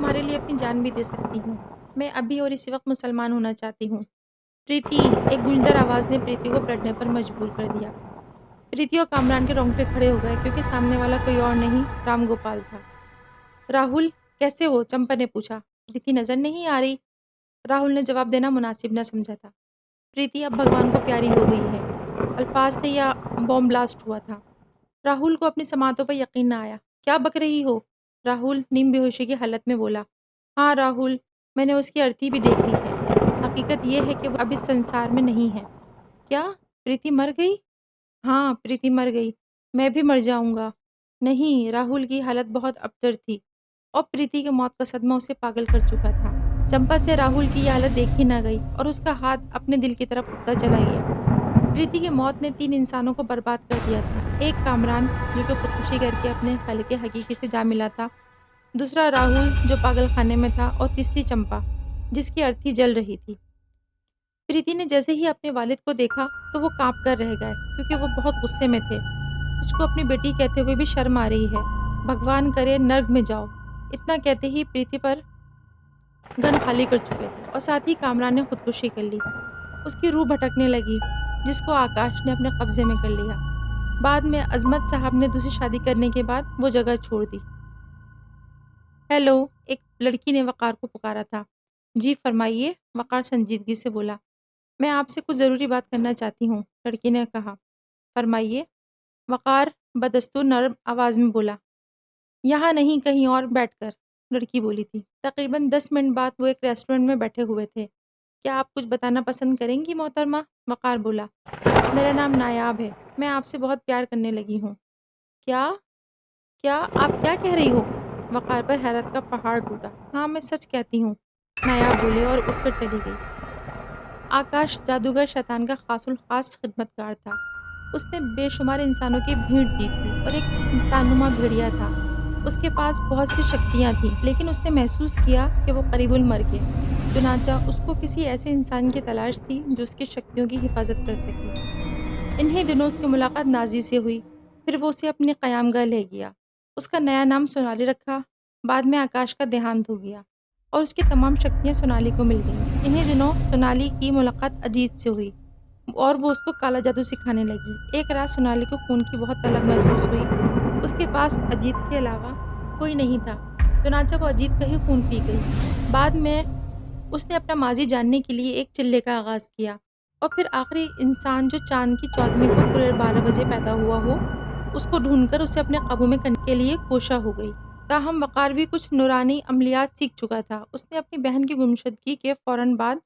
تمہارے لیے اپنی جان بھی دے سکتی ہوں۔ میں ابھی اور اسی وقت مسلمان ہونا چاہتی ہوں۔ پریتی، ایک گونجدار آواز نے پریتی کو پلٹنے پر مجبور کر دیا۔ پریتی اور کامران کے رونگٹے کھڑے ہو گئے کیونکہ سامنے والا کوئی اور نہیں، رام گوپال تھا۔ راہل، کیسے ہو؟ چمپا نے پوچھا۔ پریتی نظر نہیں آ رہی۔ راہل نے جواب دینا مناسب نہ سمجھا تھا۔ پریتی اب بھگوان کو پیاری ہو گئی ہے۔ الفاظ تھے یا بم بلاسٹ ہوا تھا؟ راہل کو اپنی سماعتوں پر یقین نہ آیا۔ کیا بک رہی ہو؟ راہل نیم بے ہوشی کی حالت میں بولا۔ ہاں راہل، میں نے اس کی ارتھی بھی دیکھ لی ہے۔ حقیقت یہ ہے کہ وہ اب اس سنسار میں نہیں ہے۔ کیا پریتی مر گئی؟ ہاں، پریتی مر گئی۔ میں بھی مر جاؤں گا۔ نہیں، راہل کی حالت بہت ابتر تھی اور پریتی کی موت کا صدمہ اسے پاگل کر چکا تھا۔ چمپا سے راہل کی یہ حالت دیکھی نہ گئی اور اس کا ہاتھ اپنے دل کی طرف اٹھتا چلا گیا۔ پریتی کی موت نے 3 انسانوں کو برباد کر دیا تھا۔ ایک کامران جو کہ خودکشی کر کے اپنے خالق حقیقی سے جا ملا تھا، دوسرا راہل جو پاگل خانے میں تھا، اور تیسری چمپا جس کی ارتھی جل رہی تھی۔ پریتی نے جیسے ہی اپنے والد کو دیکھا تو وہ کانپ کر رہ گئے کیونکہ وہ بہت غصے میں تھے۔ تجھ کو اپنی بیٹی کہتے ہوئے بھی شرم آ رہی ہے۔ بھگوان کرے نرگ میں جاؤ۔ اتنا کہتے ہی پریتی پر گن خالی کر چکے تھے اور ساتھ ہی کامران نے خودکشی کر لی۔ اس کی روح بھٹکنے لگی جس کو آکاش نے اپنے قبضے میں کر لیا۔ بعد میں عظمت صاحب نے دوسری شادی کرنے کے بعد وہ جگہ چھوڑ دی۔ ہیلو، ایک لڑکی نے وقار کو پکارا تھا۔ جی فرمائیے، وقار سنجیدگی سے بولا۔ میں آپ سے کچھ ضروری بات کرنا چاہتی ہوں، لڑکی نے کہا۔ فرمائیے، وقار بدستور نرم آواز میں بولا۔ یہاں نہیں، کہیں اور بیٹھ کر، لڑکی بولی تھی۔ تقریباً 10 منٹ بعد وہ ایک ریسٹورنٹ میں بیٹھے ہوئے تھے۔ کیا آپ کچھ بتانا پسند کریں گی محترمہ؟ وقار بولا۔ میرا نام نایاب ہے، میں آپ سے بہت پیار کرنے لگی ہوں۔ کیا آپ کیا کہہ رہی ہو؟ وقار پر حیرت کا پہاڑ ٹوٹا۔ ہاں، میں سچ کہتی ہوں، نایاب بولے اور اٹھ کر چلی گئی۔ آکاش جادوگر شیطان کا خاص الخاص خدمتگار تھا۔ اس نے بے شمار انسانوں کی بھیڑ دی تھی اور ایک انسان نما بھیڑیا تھا۔ اس کے پاس بہت سی شکتیاں تھیں لیکن اس نے محسوس کیا کہ وہ قریب المرگ ہے۔ چنانچہ اس کو کسی ایسے انسان کی تلاش تھی جو اس کی شکتیوں کی حفاظت کر سکے۔ انہی دنوں اس کی ملاقات نازی سے ہوئی، پھر وہ اسے اپنی قیامگاہ لے گیا۔ اس کا نیا نام سونالی رکھا۔ بعد میں آکاش کا دیہانت ہو گیا اور اس کی تمام شکتیاں سونالی کو مل گئیں۔ انہی دنوں سونالی کی ملاقات اجیت سے ہوئی اور وہ اس کو کالا جادو سکھانے لگی۔ ایک رات سونالی کو خون کی بہت طلب محسوس ہوئی۔ اس کے پاس اجیت کے علاوہ کوئی نہیں تھا، چنانچہ وہ اجیت کا ہی خون پی گئی۔ بعد میں اس نے اپنا ماضی جاننے کے لیے ایک چلے کا آغاز کیا اور پھر آخری انسان جو چاند کی 14ویں کو پورے 12 بجے پیدا ہوا ہو، اس کو ڈھونڈ کر اسے اپنے قابو میں کرنے کے لیے کوشاں ہو گئی۔ تاہم وقار بھی کچھ نورانی عملیات سیکھ چکا تھا۔ اس نے اپنی بہن کی گمشدگی کے فوراً بعد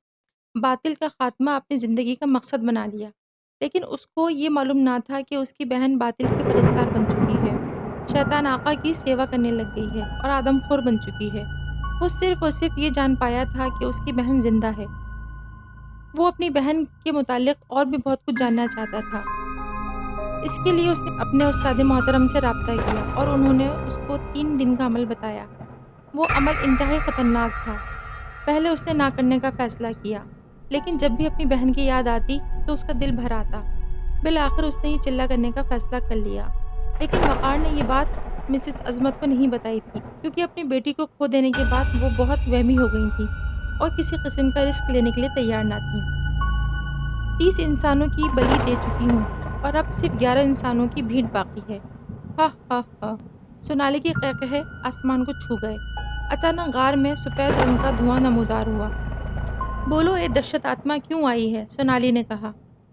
باطل کا خاتمہ اپنی زندگی کا مقصد بنا لیا، لیکن اس کو یہ معلوم نہ تھا کہ اس کی بہن باطل کی پرستار بن چکی ہے، شیطان آقا کی سیوا کرنے لگ گئی ہے اور آدم خور بن چکی ہے۔ وہ صرف اور صرف یہ جان پایا تھا کہ اس کی بہن زندہ ہے۔ وہ اپنی بہن کے متعلق اور بھی بہت کچھ جاننا چاہتا تھا۔ اس کے لیے اس نے اپنے استاد محترم سے رابطہ کیا اور انہوں نے اس کو 3 دن کا عمل بتایا۔ وہ عمل انتہائی خطرناک تھا۔ پہلے اس نے نہ کرنے کا فیصلہ کیا، لیکن جب بھی اپنی بہن کی یاد آتی تو اس کا دل بھر آتا۔ بالآخر اس نے یہ چلہ کرنے کا فیصلہ کر لیا، لیکن وقار نے یہ بات مسز عظمت کو نہیں بتائی تھی کیونکہ اپنی بیٹی کو کھو دینے کے بعد وہ بہت وہمی ہو گئی تھی اور کسی قسم کا رسک لینے کے لیے تیار نہ تھی۔ 30 انسانوں کی بلی دے چکی ہوں اور اب صرف 11 انسانوں کی بھیڑ باقی ہے۔ ہا ہا ہا، سونالی کے قہقہے آسمان کو چھو گئے۔ اچانک غار میں سفید رنگ کا دھواں نمودار ہوا۔ بولو، اے دہشت آتما کیوں آئی ہے؟ سونالی نے کہا۔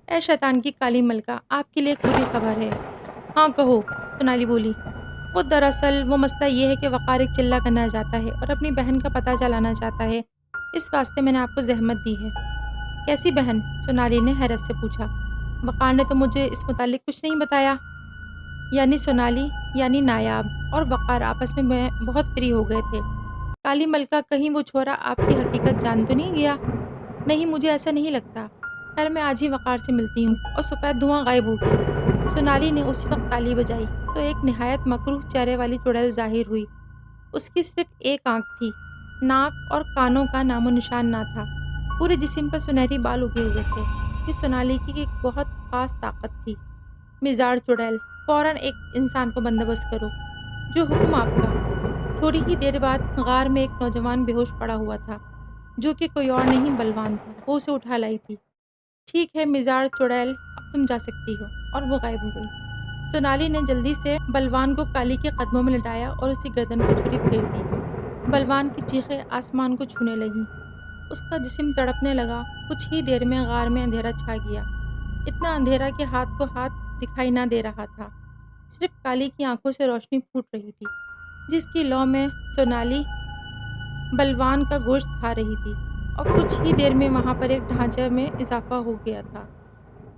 اے شیطان کی کالی ملکہ، آپ کے لیے ایک بری خبر ہے۔ ہاں کہو، سونالی بولی۔ وہ مسئلہ یہ ہے کہ وقار ایک چلہ کرنا چاہتا ہے اور اپنی بہن کا پتہ چلانا چاہتا ہے۔ اس واسطے میں نے آپ کو زحمت دی ہے۔ کیسی بہن؟ سونالی نے حیرت سے پوچھا۔ وقار نے تو مجھے اس متعلق کچھ نہیں بتایا۔ یعنی سونالی، یعنی نایاب اور وقار آپس میں بہت فری ہو گئے تھے۔ کالی ملکہ، کہیں وہ چھوڑا آپ کی حقیقت جان تو نہیں گیا؟ نہیں، مجھے ایسا نہیں لگتا۔ خیر، میں آج ہی وقار سے ملتی ہوں۔ اور سفید دھواں غائب ہو گیا۔ سونالی نے اسی وقت تالی بجائی تو ایک نہایت مکروہ چہرے والی چڑیل ظاہر ہوئی۔ اس کی صرف ایک آنکھ تھی، ناک اور کانوں کا نام و نشان نہ تھا۔ پورے جسم پر سنہری بال اگے ہوئے تھے۔ یہ سونالی کی ایک بہت خاص طاقت تھی۔ مزاج چڑیل، فوراً ایک انسان کو بندوبست کرو۔ جو حکم آپ کا۔ تھوڑی ہی دیر بعد غار میں ایک نوجوان بے ہوش پڑا ہوا تھا، جو کہ کوئی اور نہیں بلوان تھا۔ وہ اسے اٹھا لائی تھی۔ ٹھیک ہے مزار چڑیل، اب تم جا سکتی ہو۔ اور وہ غائب ہو گئی۔ سونالی نے جلدی سے بلوان کو کالی کے قدموں میں لٹایا اور اس کی گردن پر چھری پھیر دی۔ بلوان کی چیخیں آسمان کو چھونے لگیں۔ اس کا جسم تڑپنے لگا۔ کچھ ہی دیر میں غار میں اندھیرا چھا گیا، اتنا اندھیرا کہ ہاتھ کو ہاتھ دکھائی نہ دے رہا تھا۔ صرف کالی کی آنکھوں سے روشنی پھوٹ رہی تھی، جس کی لو میں سونالی بلوان کا گوشت کھا رہی تھی، اور کچھ ہی دیر میں وہاں پر ایک ڈھانچے میں اضافہ ہو گیا تھا۔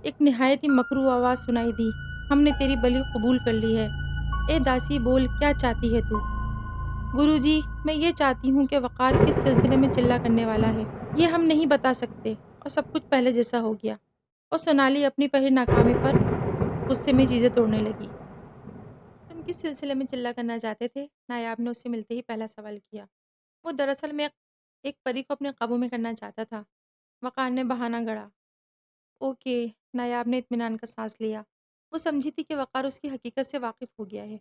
ایک نہایت ہی مکروہ آواز سنائی دی، ہم نے تیری بلی قبول کر لی ہے۔ اے داسی بول، کیا چاہتی ہے تو؟ گرو جی، میں یہ چاہتی ہوں کہ وقار کس سلسلے میں چلہ کرنے والا ہے، یہ ہم نہیں بتا سکتے۔ اور سب کچھ پہلے جیسا ہو گیا، اور سونالی اپنی پہلی ناکامی پر غصے میں چیزیں توڑنے لگی۔ تم کس سلسلے میں چلہ کرنا چاہتے تھے؟ نایاب نے اس سے ملتے ہی پہلا سوال کیا۔ وہ دراصل میں ایک پری کو اپنے قابو میں کرنا چاہتا تھا، وقار نے بہانہ گڑھا۔ اوکے، نایاب نے اطمینان کا سانس لیا۔ وہ سمجھی تھی کہ وقار اس کی حقیقت سے واقف ہو گیا ہے۔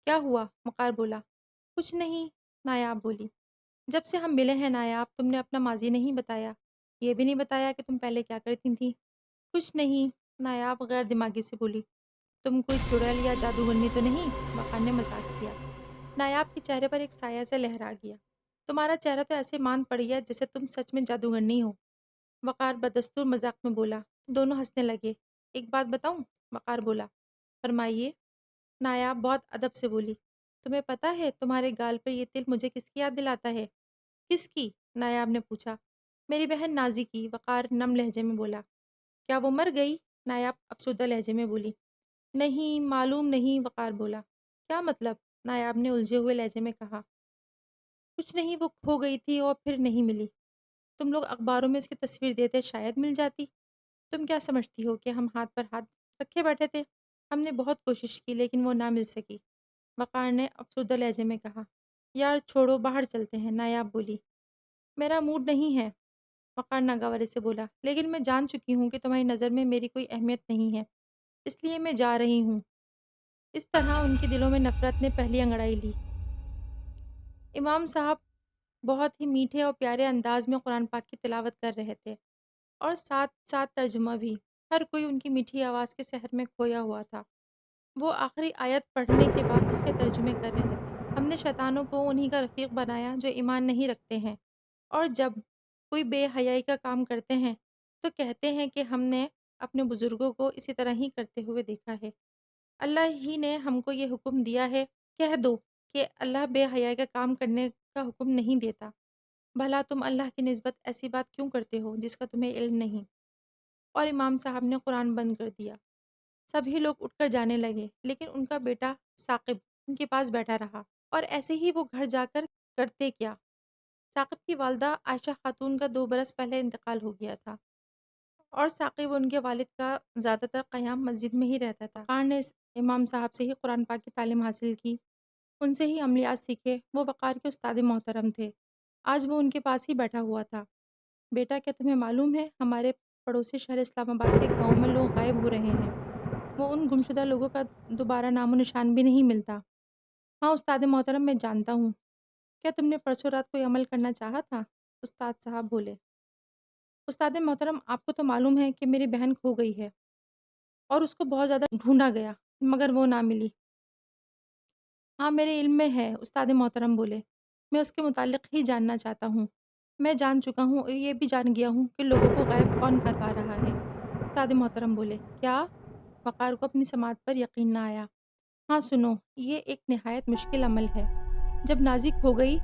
کیا ہوا؟ وقار بولا۔ کچھ نہیں، نایاب بولی۔ جب سے ہم ملے ہیں نایاب، تم نے اپنا ماضی نہیں بتایا، یہ بھی نہیں بتایا کہ تم پہلے کیا کرتی تھی۔ کچھ نہیں، نایاب غیر دماغی سے بولی۔ تم کوئی چڑیل یا جادوگرنی تو نہیں؟ وقار نے مذاق کیا۔ نایاب کے چہرے پر ایک سایہ سے لہرا گیا۔ تمہارا چہرہ تو ایسے مان پڑ گیا جیسے تم سچ میں جادوگرنی ہو، وقار بدستور مذاق میں بولا۔ دونوں ہنسنے لگے۔ ایک بات بتاؤں؟ وقار بولا۔ فرمائیے۔ نایاب بہت ادب سے بولی۔ تمہیں پتہ ہے تمہارے گال پر یہ تل مجھے کس کی یاد دلاتا ہے؟ کس کی؟ نایاب نے پوچھا۔ میری بہن نازی کی، وقار نم لہجے میں بولا۔ کیا وہ مر گئی؟ نایاب افسردہ لہجے میں بولی۔ نہیں، معلوم نہیں، وقار بولا۔ کیا مطلب؟ نایاب نے الجھے ہوئے لہجے میں کہا۔ کچھ نہیں، وہ کھو گئی تھی اور پھر نہیں ملی۔ تم لوگ اخباروں میں اس کی تصویر دیتے، شاید مل جاتی۔ تم کیا سمجھتی ہو کہ ہم ہاتھ پر ہاتھ رکھے بیٹھے تھے؟ ہم نے بہت کوشش کی لیکن وہ نہ مل سکی، وقار نے افسردہ لہجے میں کہا۔ یار چھوڑو، باہر چلتے ہیں، نایاب بولی۔ میرا موڈ نہیں ہے، وقار ناگواری سے بولا، لیکن میں جان چکی ہوں کہ تمہاری نظر میں میری کوئی اہمیت نہیں ہے، اس لیے میں جا رہی ہوں۔ اس طرح ان کے دلوں میں نفرت نے پہلی انگڑائی لی۔ امام صاحب بہت ہی میٹھے اور پیارے انداز میں قرآن پاک کی تلاوت کر رہے تھے، اور ساتھ ساتھ ترجمہ بھی۔ ہر کوئی ان کی میٹھی آواز کے سحر میں کھویا ہوا تھا۔ وہ آخری آیت پڑھنے کے بعد اس کے ترجمے کر رہے تھے۔ ہم نے شیطانوں کو انہی کا رفیق بنایا جو ایمان نہیں رکھتے ہیں، اور جب کوئی بے حیائی کا کام کرتے ہیں تو کہتے ہیں کہ ہم نے اپنے بزرگوں کو اسی طرح ہی کرتے ہوئے دیکھا ہے۔ اللہ ہی نے ہم کو یہ حکم دیا ہے، کہہ دو کہ اللہ بے حیائی کا کام کرنے کا حکم نہیں دیتا۔ بھلا تم اللہ کی نسبت ایسی بات کیوں کرتے ہو جس کا تمہیں علم نہیں؟ اور امام صاحب نے قرآن بند کر دیا۔ سبھی لوگ اٹھ کر جانے لگے، لیکن ان کا بیٹا ثاقب ان کے پاس بیٹھا رہا، اور ایسے ہی وہ گھر جا کر کرتے کیا۔ ثاقب کی والدہ عائشہ خاتون کا 2 برس پہلے انتقال ہو گیا تھا، اور ثاقب ان کے والد کا زیادہ تر قیام مسجد میں ہی رہتا تھا۔ وقار نے امام صاحب سے ہی قرآن پاک کی تعلیم حاصل کی، ان سے ہی عملیات سیکھے۔ وہ وقار کے استاد محترم تھے۔ آج وہ ان کے پاس ہی بیٹھا ہوا تھا۔ بیٹا، کیا تمہیں معلوم ہے ہمارے پڑوسی شہر اسلام آباد کے گاؤں میں لوگ غائب ہو رہے ہیں؟ وہ ان گمشدہ لوگوں کا دوبارہ نام و نشان بھی نہیں ملتا۔ ہاں استاد محترم، میں جانتا ہوں۔ کیا تم نے پرسوں رات کوئی عمل کرنا چاہا تھا؟ استاد صاحب بولے۔ استاد محترم، آپ کو تو معلوم ہے کہ میری بہن کھو گئی ہے، اور اس کو بہت زیادہ ڈھونڈا گیا مگر وہ نہ ملی۔ ہاں میرے علم میں ہے، استاد محترم بولے۔ میں اس کے متعلق ہی جاننا چاہتا ہوں۔ میں جان چکا ہوں اور یہ بھی جان گیا ہوں کہ لوگوں کو غائب کون کروا رہا ہے۔ استاد محترم بولے۔ کیا؟ وقار کو اپنی سماعت پر یقین نہ آیا۔ ہاں سنو، یہ ایک نہایت مشکل عمل ہے۔ جب نازی کھو گئی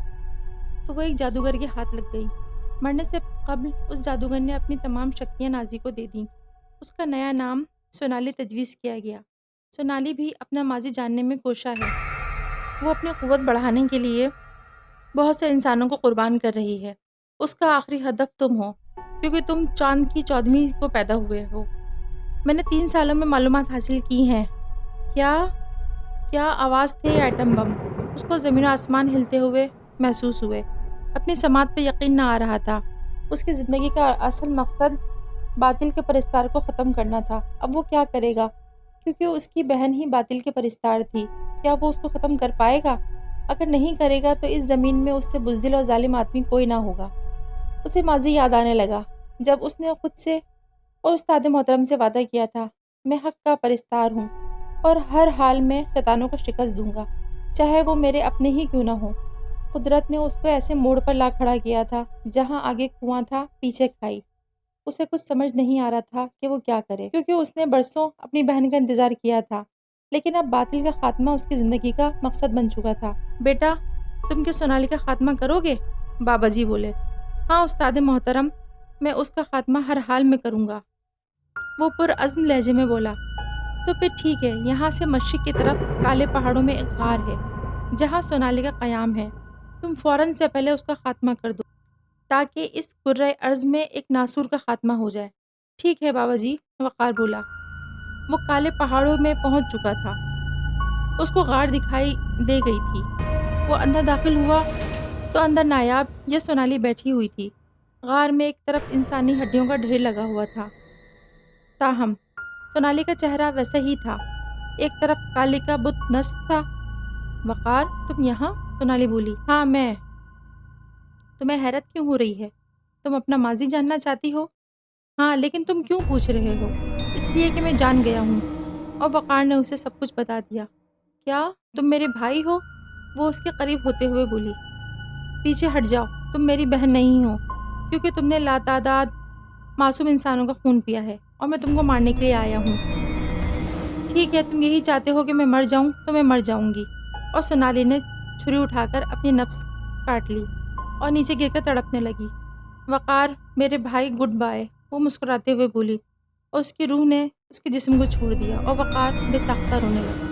تو وہ ایک جادوگر کے ہاتھ لگ گئی۔ مرنے سے قبل اس جادوگر نے اپنی تمام شکتیاں نازی کو دے دیں۔ اس کا نیا نام سونالی تجویز کیا گیا۔ سونالی بھی اپنا ماضی جاننے میں کوشاں ہے۔ وہ اپنی قوت بڑھانے کے لیے بہت سے انسانوں کو قربان کر رہی ہے۔ اس کا آخری ہدف تم ہو، کیونکہ تم چاند کی 14ویں کو پیدا ہوئے ہو۔ میں نے 3 سالوں میں معلومات حاصل کی ہیں۔ کیا آواز تھے یا ایٹم بم؟ اس کو زمین و آسمان ہلتے ہوئے محسوس ہوئے۔ اپنی سماعت پہ یقین نہ آ رہا تھا۔ اس کی زندگی کا اصل مقصد باطل کے پرستار کو ختم کرنا تھا۔ اب وہ کیا کرے گا؟ کیونکہ اس کی بہن ہی باطل کے پرستار تھی، کیا وہ اس کو ختم کر پائے گا؟ اگر نہیں کرے گا تو اس زمین میں اس سے بزدل اور ظالم آدمی کوئی نہ ہوگا۔ اسے ماضی یاد آنے لگا جب اس نے خود سے اور استاد محترم سے وعدہ کیا تھا، میں حق کا پرستار ہوں اور ہر حال میں شیطانوں کو شکست دوں گا، چاہے وہ میرے اپنے ہی کیوں نہ ہوں۔ قدرت نے اس کو ایسے موڑ پر لا کھڑا کیا تھا جہاں آگے کنواں تھا، پیچھے کھائی۔ اسے کچھ سمجھ نہیں آ رہا تھا کہ وہ کیا کرے، کیونکہ اس نے برسوں اپنی بہن کا انتظار کیا تھا، لیکن اب باطل کا خاتمہ اس کی زندگی کا مقصد بن چکا تھا۔ بیٹا، تم کیا سونالی کا خاتمہ کرو گے؟ بابا جی بولے۔ ہاں استاد محترم، میں اس کا خاتمہ ہر حال میں کروں گا، وہ پرعزم لہجے میں بولا۔ تو پھر ٹھیک ہے، یہاں سے مشرق کی طرف کالے پہاڑوں میں ایک غار ہے جہاں سونالی کا قیام ہے، تم فوراً سے پہلے اس کا خاتمہ کر دو تاکہ اس کرۂ ارض میں ایک ناسور کا خاتمہ ہو جائے۔ ٹھیک ہے بابا جی، وقار بولا۔ وہ کالے پہاڑوں میں پہنچ چکا تھا، اس کو غار دکھائی دے گئی تھی۔ وہ اندر داخل ہوا تو اندر نایاب یا سونالی بیٹھی ہوئی تھی۔ غار میں ایک طرف انسانی ہڈیوں کا ڈھیر لگا ہوا تھا، تاہم سونالی کا چہرہ ویسا ہی تھا، ایک طرف کالی کا بت نشت تھا۔ وقار، تم یہاں؟ سونالی بولی۔ ہاں میں۔ تمہیں حیرت کیوں ہو رہی ہے؟ تم اپنا ماضی جاننا چاہتی ہو؟ ہاں، لیکن تم کیوں پوچھ رہے ہو؟ اس لیے کہ میں جان گیا ہوں۔ اور وقار نے اسے سب کچھ بتا دیا۔ کیا تم میرے بھائی ہو؟ وہ اس کے قریب ہوتے ہوئے بولی۔ پیچھے ہٹ جاؤ، تم میری بہن نہیں ہو، کیونکہ تم نے لاتعداد معصوم انسانوں کا خون پیا ہے اور میں تم کو مارنے کے لیے آیا ہوں۔ ٹھیک ہے، تم یہی چاہتے ہو کہ میں مر جاؤں تو میں مر جاؤں گی۔ اور سونالی نے چھری اٹھا کر اپنی نفس کاٹ لی اور نیچے گر کر تڑپنے لگی۔ وقار، میرے بھائی گڈ بائے، وہ مسکراتے ہوئے بولی، اور اس کی روح نے اس کے جسم کو چھوڑ دیا اور وقار بے ساختہ رونے لگا۔